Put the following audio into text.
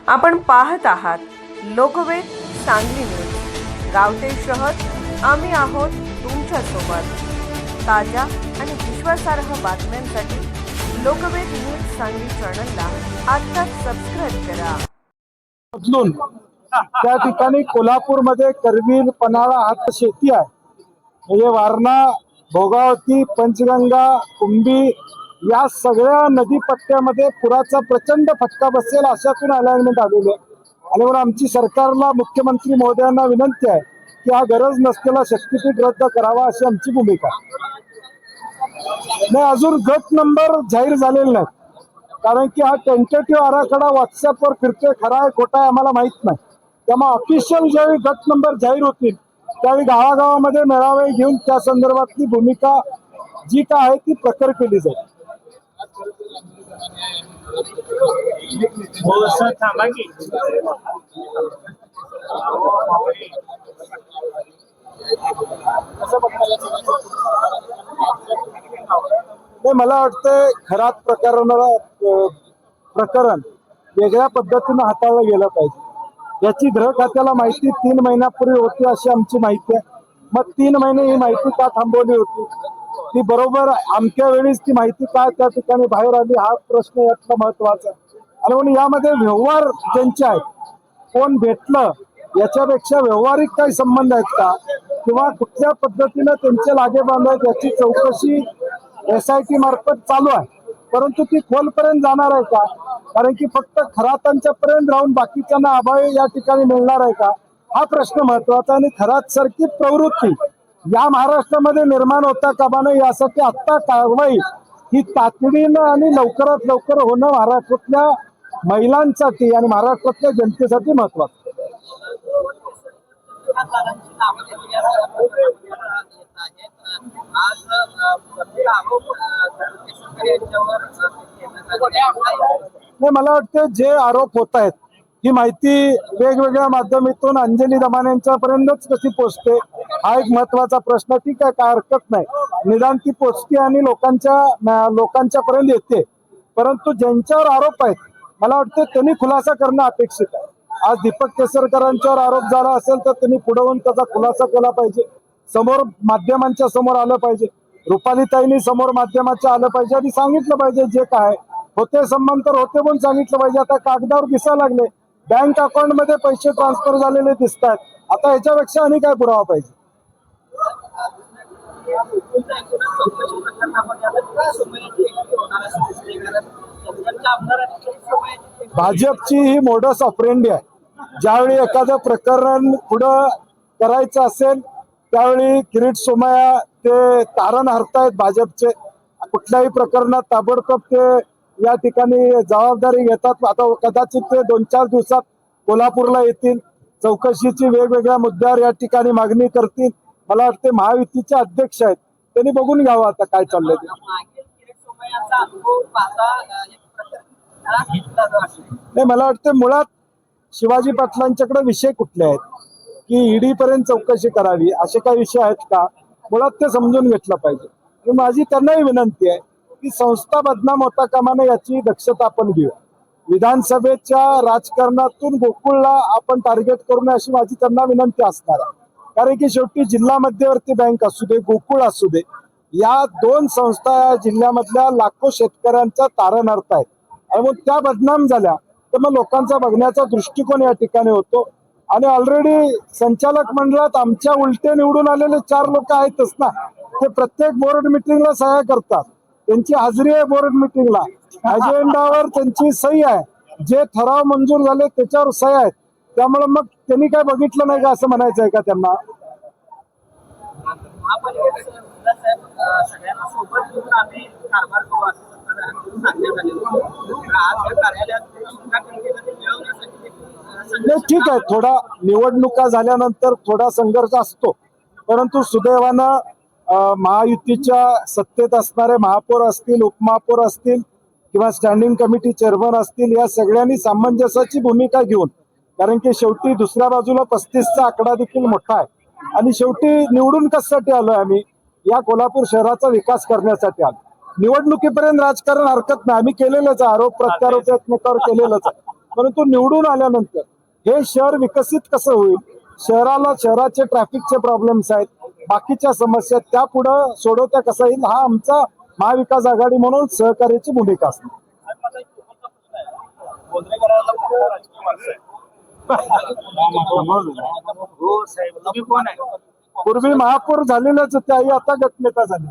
आपण पाहत आहात लोकवेद सांगली न्यूज। गाव ते शहर आम्ही आहोत तुमच्या सोबत। ताज्या आणि विश्वासार्ह बातम्यांसाठी लोकवेद न्यूज सांगली चॅनलला आत्ताच सबस्क्राइब करा। त्या ठिकाणी कोल्हापूरमध्ये करवीर पन्हाळा हात शेती आहे, म्हणजे वारणा, भोगावती, पंचगंगा, कुंभी या सगळ्या नदी पट्ट्यामध्ये पुराचा प्रचंड फटका बसेल अशातून अलाइनमेंट आलेली आहे। आणि म्हणून आमची सरकारला, मुख्यमंत्री महोदयांना विनंती आहे की हा गरज नसलेला शक्तीपीठ रद्द करावा अशी आमची भूमिका नाही। अजून गट नंबर जाहीर झालेला नाही, कारण की हा टेंटेटिव्ह आराखडा व्हॉट्सअपवर फिरतोय, खरा आहे खोटा आहे आम्हाला माहित नाही। त्यामुळे ऑफिशियल ज्यावेळी गट नंबर जाहीर होतील त्यावेळी गावागावामध्ये मेळावे घेऊन त्या संदर्भातली भूमिका जी काय आहे ती प्रकट केली जाईल। मला वाटतं खरात प्रकरण वेगळ्या पद्धतीने हाताळलं गेलं पाहिजे। याची गृह खात्याला माहिती 3 महिन्यापूर्वी होती अशी आमची माहिती आहे। मग 3 महिने ही माहिती का थांबवली होती? ती बरोबर अमक्या वेळीच ती माहिती का त्या ठिकाणी बाहेर आली हा प्रश्न यातला महत्वाचा आहे। आणि म्हणून यामध्ये व्यवहार ज्यांचे आहेत, कोण भेटलं याच्यापेक्षा व्यवहारिक काही संबंध आहेत का, किंवा कुठल्या पद्धतीने त्यांचे लागेबांध आहेत याची चौकशी SIT मार्फत चालू आहे। परंतु ती खोलपर्यंत जाणार आहे का? कारण की फक्त खरातांच्या पर्यंत राहून बाकीच्यांना अभय या ठिकाणी मिळणार आहे का, हा प्रश्न महत्वाचा। आणि खरात सारखी प्रवृत्ती या महाराष्ट्रामध्ये निर्माण होता कामा नये यासाठी आत्ता कारवाई ही तातडीनं आणि लवकरात लवकर होणं महाराष्ट्रातल्या महिलांसाठी आणि महाराष्ट्रातल्या जनतेसाठी महत्वाचं। मला वाटतं जे आरोप होत आहेत ही माहिती वेगवेगळ्या माध्यमातून अंजली दमान्यांच्या पर्यंतच कशी पोहोचते हा एक महत्वाचा प्रश्न। ठीक आहे, काय हरकत नाही, निदान ती पोहोचते आणि लोकांच्या पर्यंत येते। परंतु ज्यांच्यावर आरोप आहेत मला वाटतं त्यांनी खुलासा करणं अपेक्षित आहे। आज दीपक केसरकरांच्यावर आरोप झाला असेल तर त्यांनी पुढे होऊन त्याचा खुलासा केला पाहिजे, समोर माध्यमांच्या समोर आलं पाहिजे, रुपालीताईंनी समोर माध्यमाच्या आलं पाहिजे आणि सांगितलं पाहिजे जे काय होते संबंध तर होते पण सांगितलं पाहिजे। आता कागदावर दिसायला लागले, बँक अकाउंट मध्ये पैसे ट्रान्सफर झालेले दिसतात, आता याच्यापेक्षा आणि काय पुरावा पाहिजे? भाजपची ही मोडस ऑपरेंडी आहे। ज्यावेळी एखादं प्रकरण पुढं करायचं असेल त्यावेळी किरीट सोमय्या ते तारण हरतायत भाजपचे, कुठल्याही प्रकरणात ताबडतोब ते या ठिकाणी जबाबदारी घेतात। आता कदाचित ते 2-4 दिवसात कोल्हापूरला येतील, चौकशीची वेगवेगळ्या मुद्द्यावर या ठिकाणी मागणी करतील। मला वाटते महायुतीचे अध्यक्ष आहेत, त्यांनी बघून घ्यावं आता काय चाललंय ते। नाही, मला वाटतं मुळात शिवाजी पाटलांच्याकडे विषय कुठले आहेत की ईडी पर्यंत चौकशी करावी असे काही विषय आहेत का, मुळात ते समजून घेतलं पाहिजे। माझी त्यांनाही विनंती आहे की संस्था बदनाम होता कामा नये याची दक्षता आपण घेऊया। विधानसभेच्या राजकारणातून गोकुळला आपण टार्गेट करू नये अशी माझी त्यांना विनंती असणार आहे। कारण की शेवटी जिल्हा मध्यवर्ती बँक असू दे, गोकुळ असू दे, या 2 संस्था या जिल्ह्यामधल्या लाखो शेतकऱ्यांचा तारण हरतायत आणि मग त्या बदनाम झाल्या तर मग लोकांचा बघण्याचा दृष्टिकोन या ठिकाणी होतो। आणि ऑलरेडी संचालक मंडळात आमच्या उलटे निवडून आलेले 4 लोक आहेतच ना, ते प्रत्येक बोर्ड मिटिंगला सह्या करतात, त्यांची हाजरी आहे बोर्ड मिटिंगला, अजेंडावर त्यांची सही आहे, जे ठराव मंजूर झाले त्याच्यावर सह्या आहेत। त्यामुळे मग त्यांनी काय बघितलं नाही का असं म्हणायचं आहे का त्यांना? ठीक आहे, थोडा निवडणुका झाल्यानंतर थोडा संघर्ष असतो, परंतु सुदैवानं महायुतीच्या सत्तेत असणारे महापौर असतील, उपमहापौर असतील किंवा स्टँडिंग कमिटी चेअरमन असतील, या सगळ्यांनी सामंजस्याची भूमिका घेऊन, कारण की शेवटी दुसऱ्या बाजूला 35चा आकडा देखील मोठा आहे आणि शेवटी निवडून कशासाठी आलोय आम्ही, या कोल्हापूर शहराचा विकास करण्यासाठी आलो। निवडणुकीपर्यंत राजकारण हरकत नाही, आम्ही केलेलंच आरोप प्रत्यारोप एकमेकावर केलेलंच आहे। परंतु निवडून आल्यानंतर हे शहर विकसित कसं होईल, शहराचे ट्रॅफिकचे प्रॉब्लेम्स आहेत, बाकीच्या समस्या त्या पुढं सोडवत्या कसा येईल, हा आमचा महाविकास आघाडी म्हणून सहकार्याची भूमिका असणार. पूर्वी महापौर झालेलेच होते, आई आता गटनेता झाले.